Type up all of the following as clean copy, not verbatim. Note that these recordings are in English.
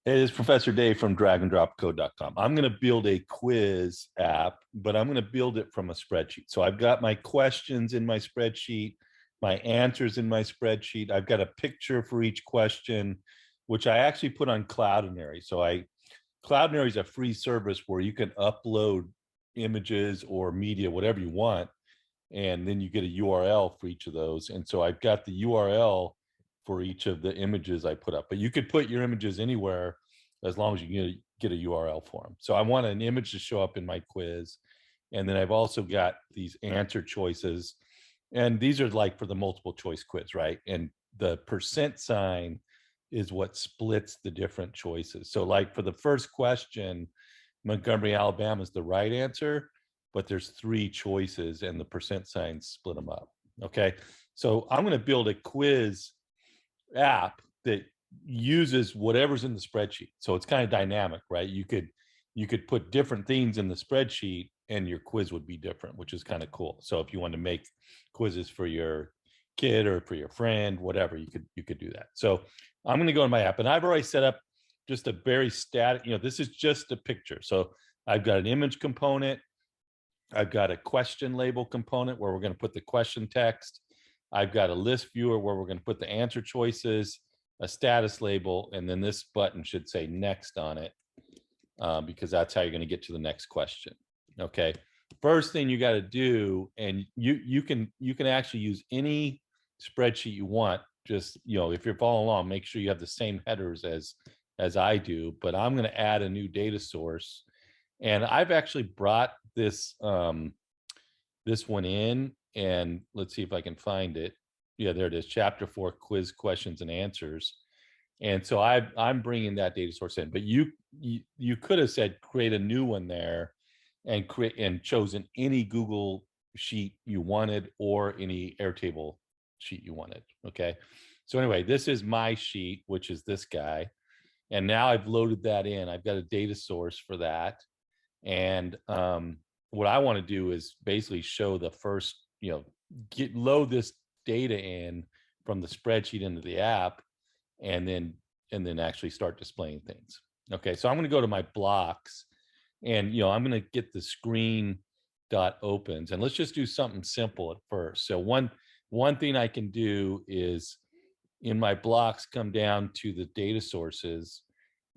Hey, it's Professor Dave from draganddropcode.com. I'm going to build a quiz app, but I'm going to build it from a spreadsheet. So I've got my questions in my spreadsheet, my answers in my spreadsheet. I've got a picture for each question, which I actually put on Cloudinary. Cloudinary is a free service where you can upload images or media, whatever you want, and then you get a URL for each of those. And so I've got the URL for each of the images I put up, but you could put your images anywhere as long as you get a URL for them. So I want an image to show up in my quiz. And then I've also got these answer choices. And these are like for the multiple choice quiz, right? And the percent sign is what splits the different choices. So like for the first question, Montgomery, Alabama is the right answer, but there's three choices and the percent signs split them up. Okay. So I'm going to build a quiz app that uses whatever's in the spreadsheet. So it's kind of dynamic, right? You could put different things in the spreadsheet and your quiz would be different, which is kind of cool. So if you want to make quizzes for your kid or for your friend, whatever, you could do that. So I'm going to go in my app, and I've already set up just a very static, this is just a picture. So I've got an image component. I've got a question label component where we're going to put the question text. I've got a list viewer where we're going to put the answer choices, a status label, and then this button should say next on it, because that's how you're going to get to the next question. Okay. First thing you got to do, and you can actually use any spreadsheet you want. Just, if you're following along, make sure you have the same headers as I do, but I'm going to add a new data source. And I've actually brought this this one in, and let's see if I can find it. Yeah, there it is, chapter 4, quiz questions and answers. And so I'm bringing that data source in, but you could have said create a new one there and create and chosen any Google sheet you wanted or any Airtable sheet you wanted. Okay. So anyway, this is my sheet, which is this guy. And now I've loaded that in. I've got a data source for that. And what I want to do is basically show the first, load this data in from the spreadsheet into the app, and then actually start displaying things. Okay, so I'm going to go to my blocks, and I'm going to get the screen dot opens, and let's just do something simple at first. So one thing I can do is in my blocks come down to the data sources,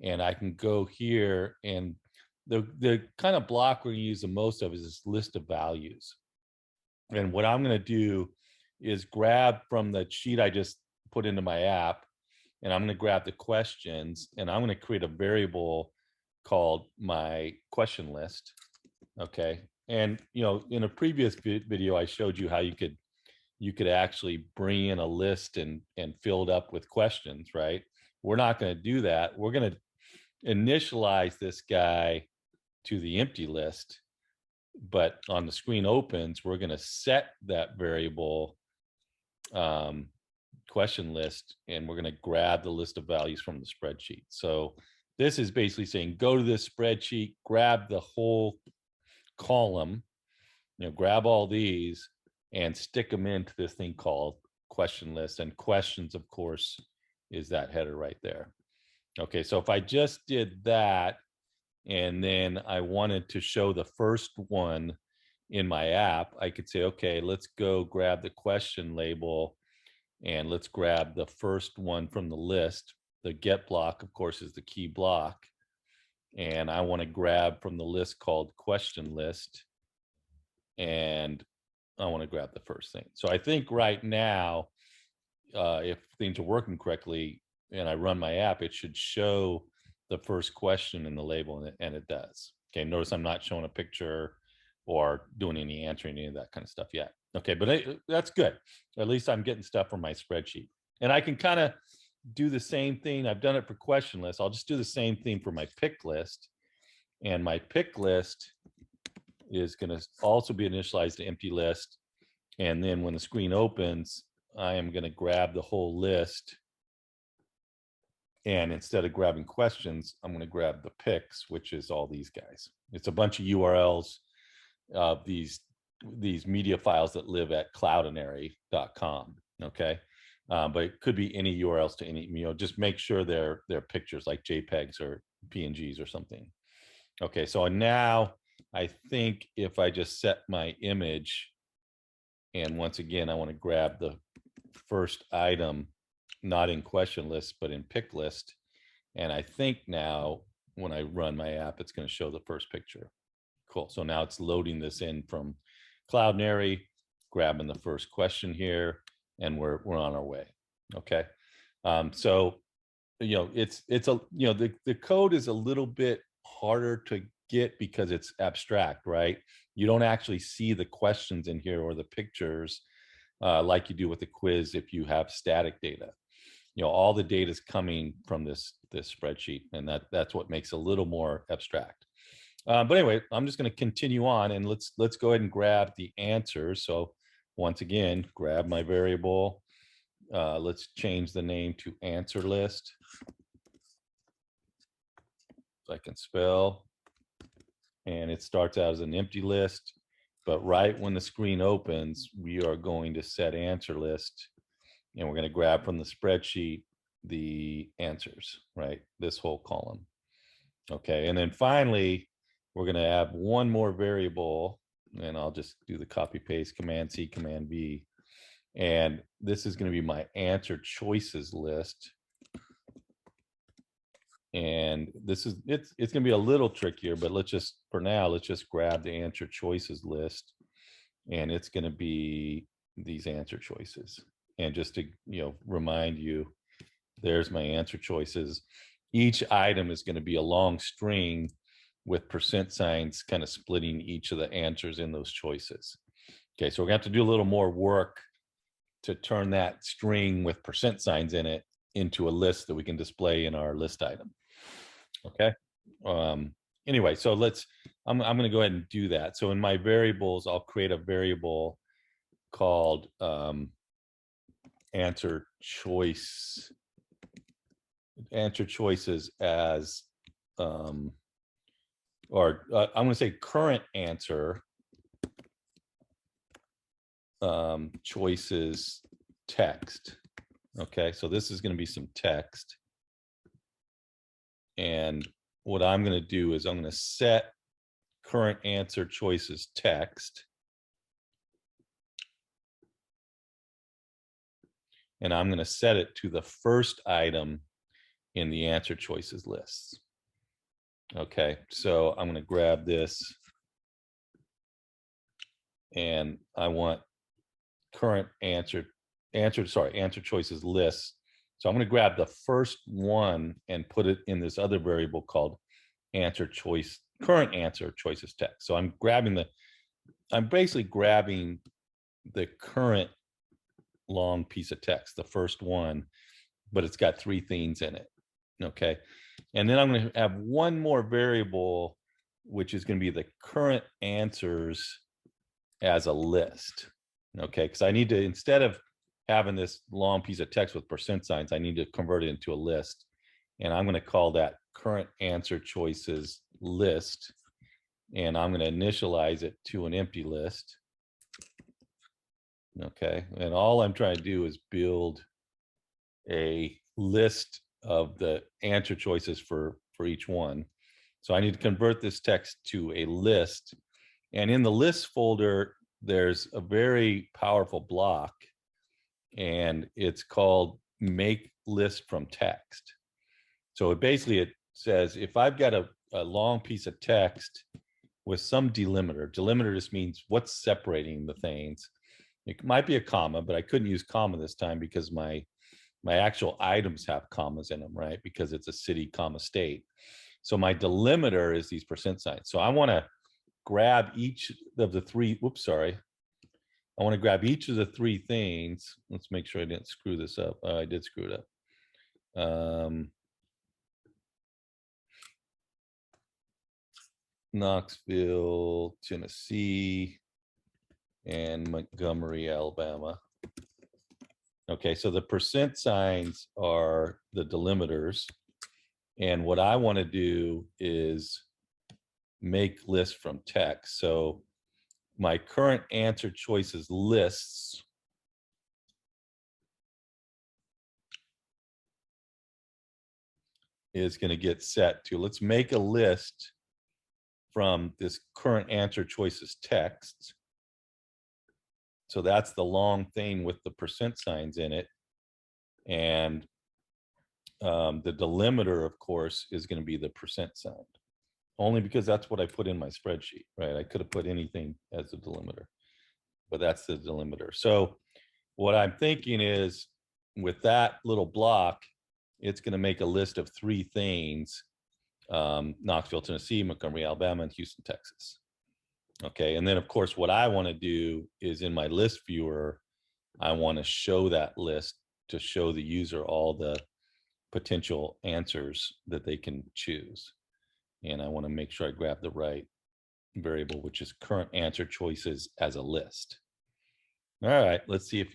and I can go here, and the kind of block we're going to use the most of is this list of values. And what I'm going to do is grab from the sheet I just put into my app, and I'm going to grab the questions, and I'm going to create a variable called my question list. Okay. And, in a previous video, I showed you how you could actually bring in a list and fill it up with questions, right? We're not going to do that. We're going to initialize this guy to the empty list, but on the screen opens, we're going to set that variable question list, and we're going to grab the list of values from the spreadsheet. So this is basically saying, go to this spreadsheet, grab the whole column, grab all these and stick them into this thing called question list. And questions, of course, is that header right there. Okay, so if I just did that, and then I wanted to show the first one in my app, I could say, okay, let's go grab the question label, and let's grab the first one from the list. The get block, of course, is the key block. And I want to grab from the list called question list, and I want to grab the first thing. So I think right now, if things are working correctly and I run my app, it should show the first question in the label, and it does. Okay, notice I'm not showing a picture or doing any answering any of that kind of stuff yet. Okay, but that's good. At least I'm getting stuff from my spreadsheet. And I can kind of do the same thing. I've done it for question lists. I'll just do the same thing for my pick list. And my pick list is going to also be initialized to empty list. And then when the screen opens, I am going to grab the whole list. And instead of grabbing questions, I'm going to grab the picks, which is all these guys. It's a bunch of URLs of these media files that live at cloudinary.com. Okay. but it could be any URLs to any, just make sure they're pictures like JPEGs or PNGs or something. Okay, so now I think if I just set my image, and once again, I want to grab the first item, not in question list, but in pick list. And I think now when I run my app, it's going to show the first picture. Cool. So now it's loading this in from Cloudinary, grabbing the first question here, and we're on our way. Okay. So, it's a, the code is a little bit harder to get because it's abstract, right? You don't actually see the questions in here or the pictures like you do with the quiz if you have static data. All the data is coming from this spreadsheet, and that's what makes it a little more abstract. But anyway, I'm just going to continue on, and let's go ahead and grab the answers. So once again, grab my variable. Let's change the name to answer list, so I can spell. And it starts out as an empty list, but right when the screen opens, we are going to set answer list, and we're going to grab from the spreadsheet the answers, right? This whole column. Okay, and then finally, we're going to add one more variable, and I'll just do the copy paste, Command C, Command V. And this is going to be my answer choices list. And this is, it's going to be a little trickier, but for now, let's just grab the answer choices list. And it's going to be these answer choices. And just to, remind you, there's my answer choices. Each item is going to be a long string with percent signs kind of splitting each of the answers in those choices. Okay, so we're going to have to do a little more work to turn that string with percent signs in it into a list that we can display in our list item. Okay. Anyway, so I'm going to go ahead and do that. So in my variables, I'll create a variable called answer choices as, I'm going to say current answer choices text. Okay, so this is going to be some text. And what I'm going to do is I'm going to set current answer choices text. And I'm going to set it to the first item in the answer choices lists. Okay, so I'm going to grab this, and I want current answer choices lists. So I'm going to grab the first one and put it in this other variable called current answer choices text. So I'm basically grabbing the current long piece of text, the first one, but it's got 3 things in it. Okay. And then I'm going to have one more variable, which is going to be the current answers as a list. Okay. Because I need to, instead of having this long piece of text with percent signs, I need to convert it into a list. And I'm going to call that current answer choices list. And I'm going to initialize it to an empty list. Okay. And all I'm trying to do is build a list of the answer choices for each one. So I need to convert this text to a list. And in the list folder, there's a very powerful block, and it's called make list from text. So it says, if I've got a long piece of text with some delimiter just means what's separating the things. It might be a comma, but I couldn't use comma this time because my actual items have commas in them, right? Because it's a city, comma, state. So my delimiter is these percent signs. So I want to grab each of the 3, I want to grab each of the 3 things. Let's make sure I didn't screw this up. I did screw it up. Knoxville, Tennessee, and Montgomery, Alabama. Okay, so the percent signs are the delimiters. And what I want to do is make list from text. So my current answer choices lists is going to get set to, let's make a list from this current answer choices text. So that's the long thing with the percent signs in it. And the delimiter, of course, is going to be the percent sign, only because that's what I put in my spreadsheet, right? I could have put anything as a delimiter, but that's the delimiter. So what I'm thinking is, with that little block, it's going to make a list of 3 things: Knoxville, Tennessee, Montgomery, Alabama, and Houston, Texas. Okay, and then of course what I want to do is, in my list viewer, I want to show that list to show the user all the potential answers that they can choose. And I want to make sure I grab the right variable, which is current answer choices as a list. All right, let's see if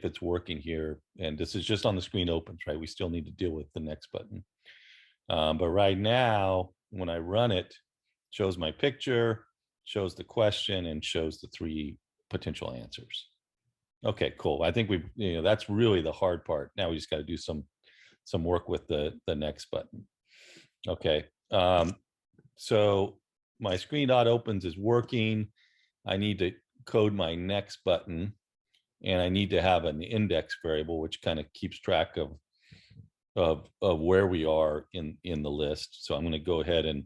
it's working here. And this is just on the screen opens, right? We still need to deal with the next button. But right now, when I run it, shows my picture, shows the question, and shows the 3 potential answers. Okay, cool. I think that's really the hard part. Now we just got to do some work with the next button. Okay, so my screen dot opens is working. I need to code my next button, and I need to have an index variable, which kind of keeps track of where we are in the list. So I'm going to go ahead and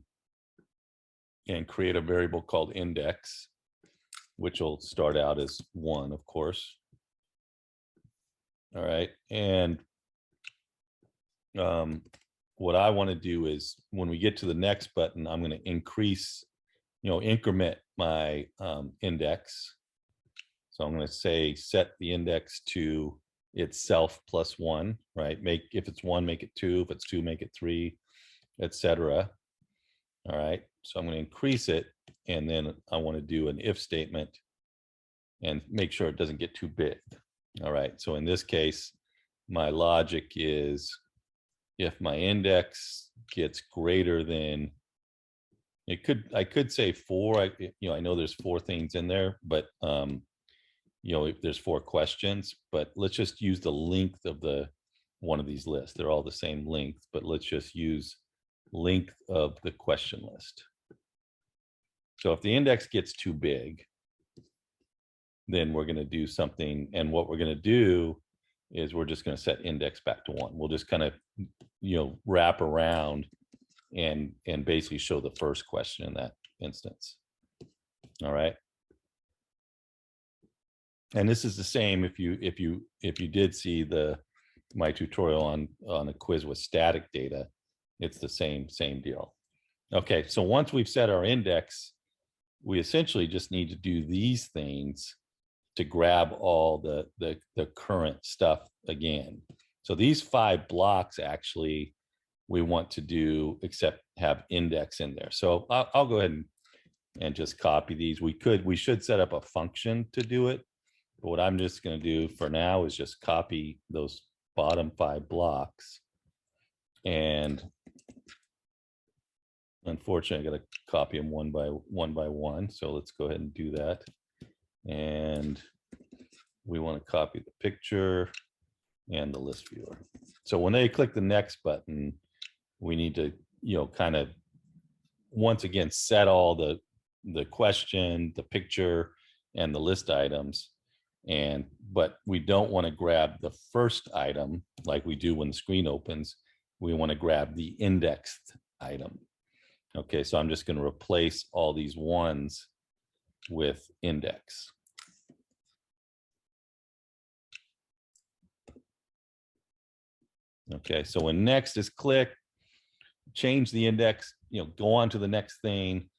create a variable called index, which will start out as 1, of course. All right, and what I want to do is, when we get to the next button, I'm going to increment my index. So I'm going to say set the index to itself plus 1, right? If it's 1, make it 2. If it's 2, make it 3, etc. All right, so I'm going to increase it, and then I want to do an if statement and make sure it doesn't get too big. All right, so in this case, my logic is, if my index gets greater than, I could say 4. I know there's 4 things in there, but if there's 4 questions, but let's just use the length of one of these lists. They're all the same length, but let's just use length of the question list. So if the index gets too big, then we're going to do something. And what we're going to do is, we're just going to set index back to 1. We'll just kind of, wrap around and basically show the first question in that instance. All right. And this is the same if you did see my tutorial on a quiz with static data. It's the same deal. Okay, so once we've set our index, we essentially just need to do these things to grab all the current stuff again. So these 5 blocks, actually, we want to do, except have index in there. So I'll go ahead and just copy these. We should set up a function to do it, but what I'm just going to do for now is just copy those bottom 5 blocks. And unfortunately, I got to copy them one by one. So let's go ahead and do that. And we want to copy the picture and the list viewer. So when they click the next button, we need to, kind of, once again, set all the question, the picture, and the list items. But we don't want to grab the first item like we do when the screen opens. We want to grab the indexed item. Okay, so I'm just going to replace all these 1s with index. Okay, so when next is clicked, change the index, go on to the next thing,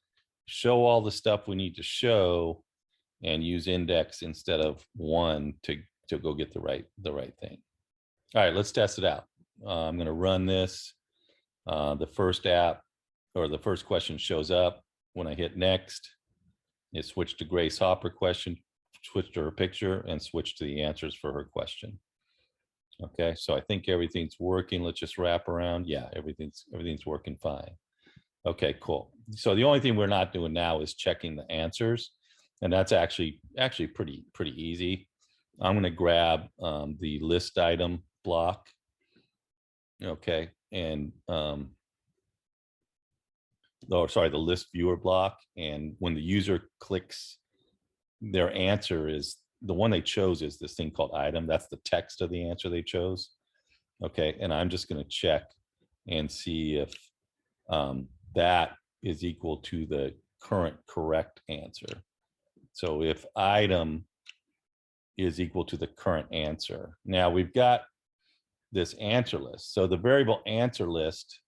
show all the stuff we need to show, and use index instead of 1 to go get the right thing. All right, let's test it out. I'm going to run this. The first question shows up. When I hit next, it switched to Grace Hopper question, switched to her picture, and switched to the answers for her question. Okay, so I think everything's working. Let's just wrap around. Yeah, everything's working fine. Okay, cool. So the only thing we're not doing now is checking the answers, and that's actually pretty easy. I'm going to grab the list item block. Okay, oh, sorry, the list viewer block. And when the user clicks, their answer is the one they chose is this thing called item. That's the text of the answer they chose. Okay, and I'm just going to check and see if that is equal to the current correct answer. So if item is equal to the current answer. Now we've got this answer list. So the variable answer list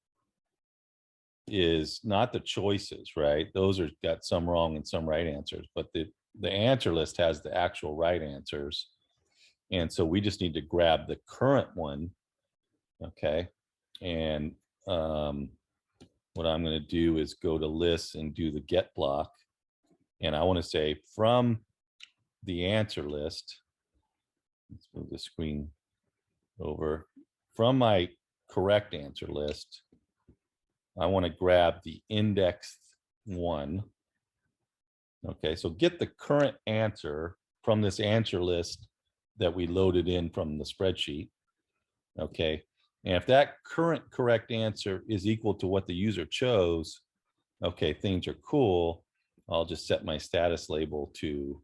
is not the choices, right? Those are got some wrong and some right answers, but the answer list has the actual right answers. And so we just need to grab the current one. Okay. And what I'm going to do is go to lists and do the get block. And I want to say from the answer list, let's move the screen over. From my correct answer list, I want to grab the indexed one. Okay, so get the current answer from this answer list that we loaded in from the spreadsheet. Okay, and if that current correct answer is equal to what the user chose, okay, things are cool. I'll just set my status label to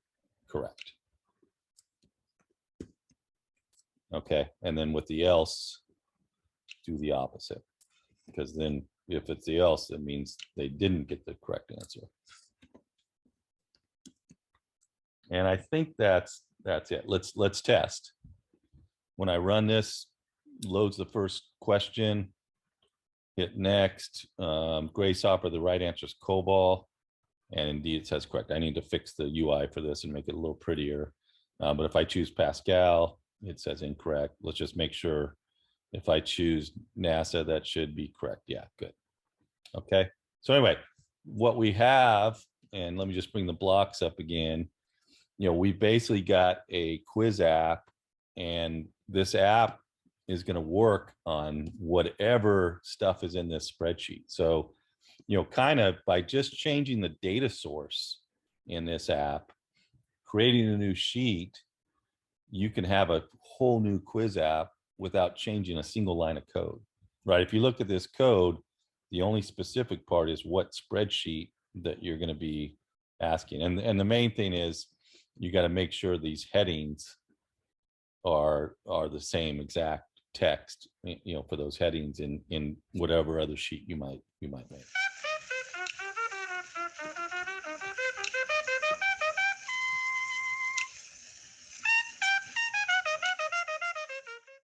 correct. Okay, and then with the else, do the opposite, because then if it's the else, it means they didn't get the correct answer. And I think that's it. Let's test. When I run this, loads the first question, hit next. Grayshopper, the right answer is COBOL, and indeed it says correct. I need to fix the UI for this and make it a little prettier. But if I choose Pascal, it says incorrect. Let's just make sure. If I choose NASA, that should be correct. Yeah, good. Okay. So anyway, what we have, and let me just bring the blocks up again. You know, we basically got a quiz app, and this app is going to work on whatever stuff is in this spreadsheet. So, you know, kind of by just changing the data source in this app, creating a new sheet, you can have a whole new quiz app without changing a single line of code, right? If you look at this code, the only specific part is what spreadsheet that you're going to be asking. And the main thing is you got to make sure these headings are the same exact text, you know, for those headings in whatever other sheet you might make.